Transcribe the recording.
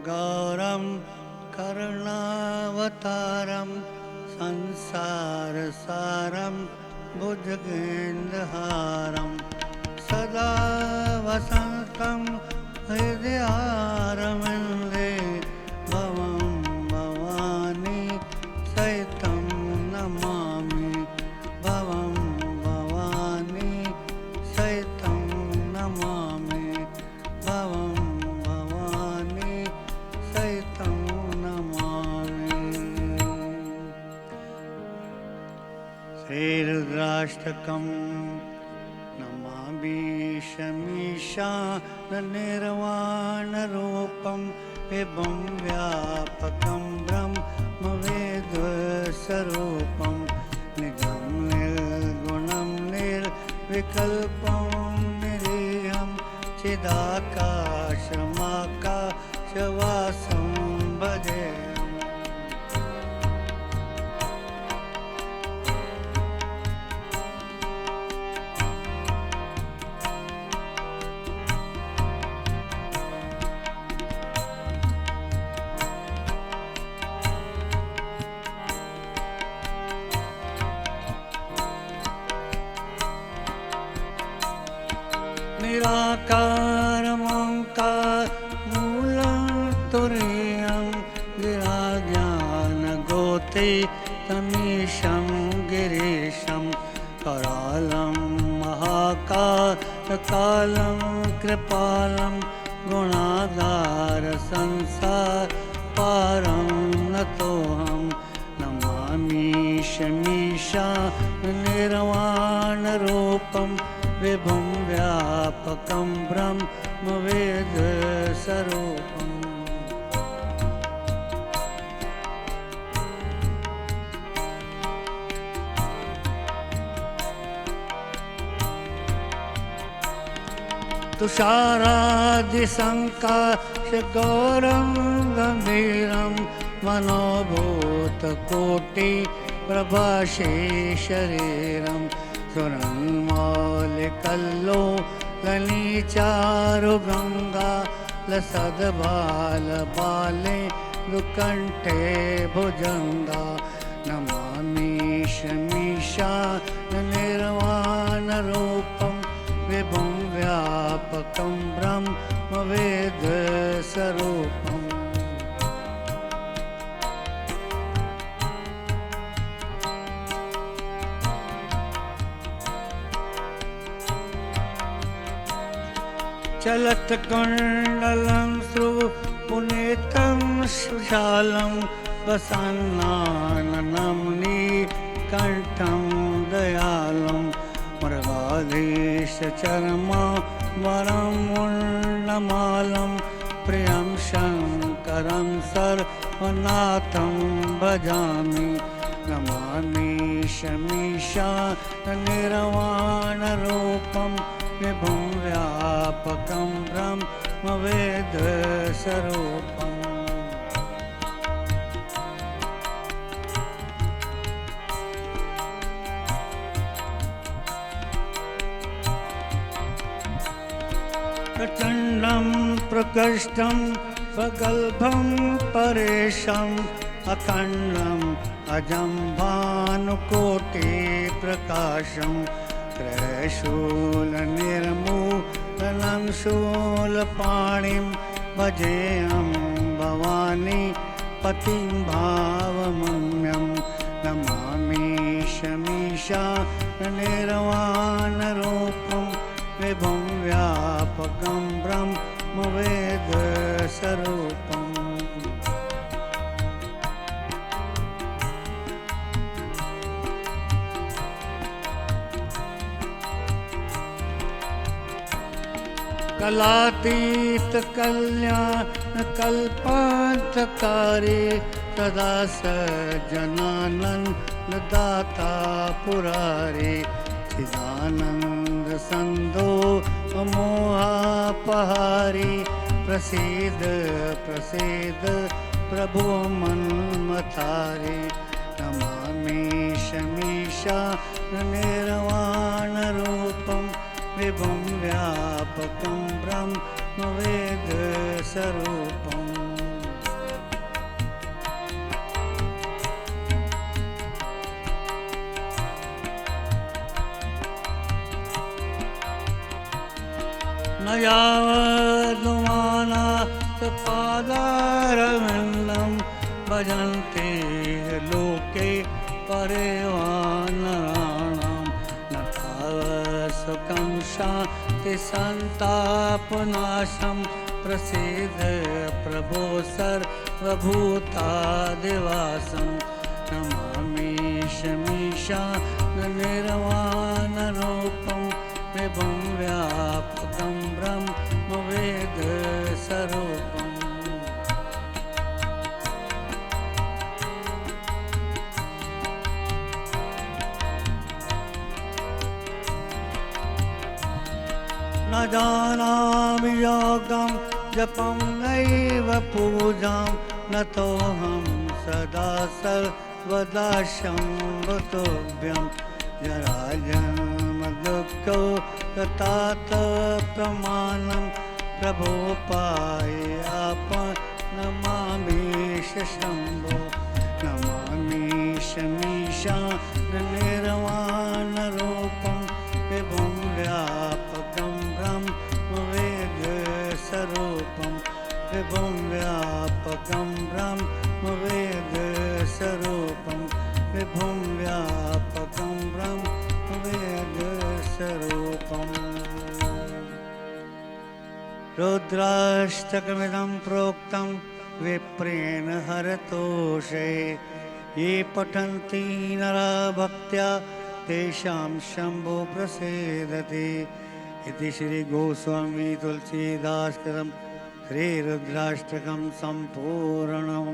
गौरं करुणावतारं संसारसारं भुजगेन्द्रहारं सदा वसन्तं हृदयारविन्दे भवं भवानी सहितं नमामि भवं भवानी सहितं नमामि भवं भवानी सहितं नमामि। श्रीरुद्राष्टकम् नमामि शमीशाननिर्वाणरूपं विभुं व्यापकं ब्रह्मवेदस्वरूपं निजं निर्गुणं निर्विकल्पं निरीहं चिदाकाशमाकाशवासं भजेऽहम्। निराकारमोङ्कार मूलं तुरीयं गिराज्ञानगोते तमीशं गिरीशं करालं महाकालकालं कृपालं गुणागार संसार पारं नतोऽहं नमामि शमीशा निर्वाणरूपं विभुं व्यापकं ब्रह्मवेदस्वरूपम्। तुषारादिसङ्काशगौरं गम्भीरं मनोभूतकोटिप्रभाशेषरीरं सुरन्मौलिकल्लोलनीचारुगङ्गा लसद्बालबाले दुकण्ठे भुजङ्गा नमामि शमीशा निर्वाणरूपं विभुं व्यापकं ब्रह्मवेदस्वरूपम्। चलत्कुण्डलं सुपुनीतं सुशालं वसन्नाननं नीकण्ठं दयालं मृगाधीशचर्माम्बरं मुण्डमालं प्रियं शङ्करं सर्वनाथं भजामि नमामि शमीशा निर्वाणरूपं विभुं व्यापकं ब्रह्मवेदस्वरूपम्। प्रचण्डं प्रकृष्टं प्रगल्भं परेशम् अखण्डम् अजं भानुकोटिप्रकाशं त्रयशूलनिर्मूलनं शूलपाणिं भजेऽहं भवानी पतिं भावमम्यं नमामि शमीशा निर्वाणरूपं विभुं व्यापकं ब्रह्मवेदस्वरूपम्। कलातीत कल्याणकल्पान्तकारी सदा सज्जनानन्ददाता पुरारी चिदानन्द सन्दो मोहापहारी प्रसीद प्रसीद प्रभो मन्मथारी नमामि शमीशा निर्वाणरूपं विभुं व्यापकं ब्रह्मवेदस्वरूपम्। न यावद्मानात्पादारविन्दं भजन्ते लोके परिवानराणां न तावत् सुखं शान्तिसन्तापनाशं प्रसीद प्रभो सर्वभूतादिवासं नमामि निर्वाणरूपं विभुं व्यापकं ब्रह्मवेदस्वरूपम् न जानामि योगं जपं नैव पूजां नतोऽहं सदा सर्वदा शम्भुतुभ्यं जराजन्म दुःखो गतातप्रमाणं प्रभो पायापनमामीश शम्भो नमामीशमीशा निर्वाणरूपं विभुं व्यापकं ब्रह्मवेदस्वरूपं विभुं व्यापकं ब्रह्मवेदस्वरूपं विभुं व्यापकं ब्रह्मवेदस्वरूपम् रुद्राष्टकमिदं प्रोक्तं विप्रेण हरतोषे ये पठन्ति नरा भक्त्या तेषां शम्भो प्रसीदति इति श्रीगोस्वामी तुलसीदास कृतं श्रीरुद्राष्टकं सम्पूर्णम्।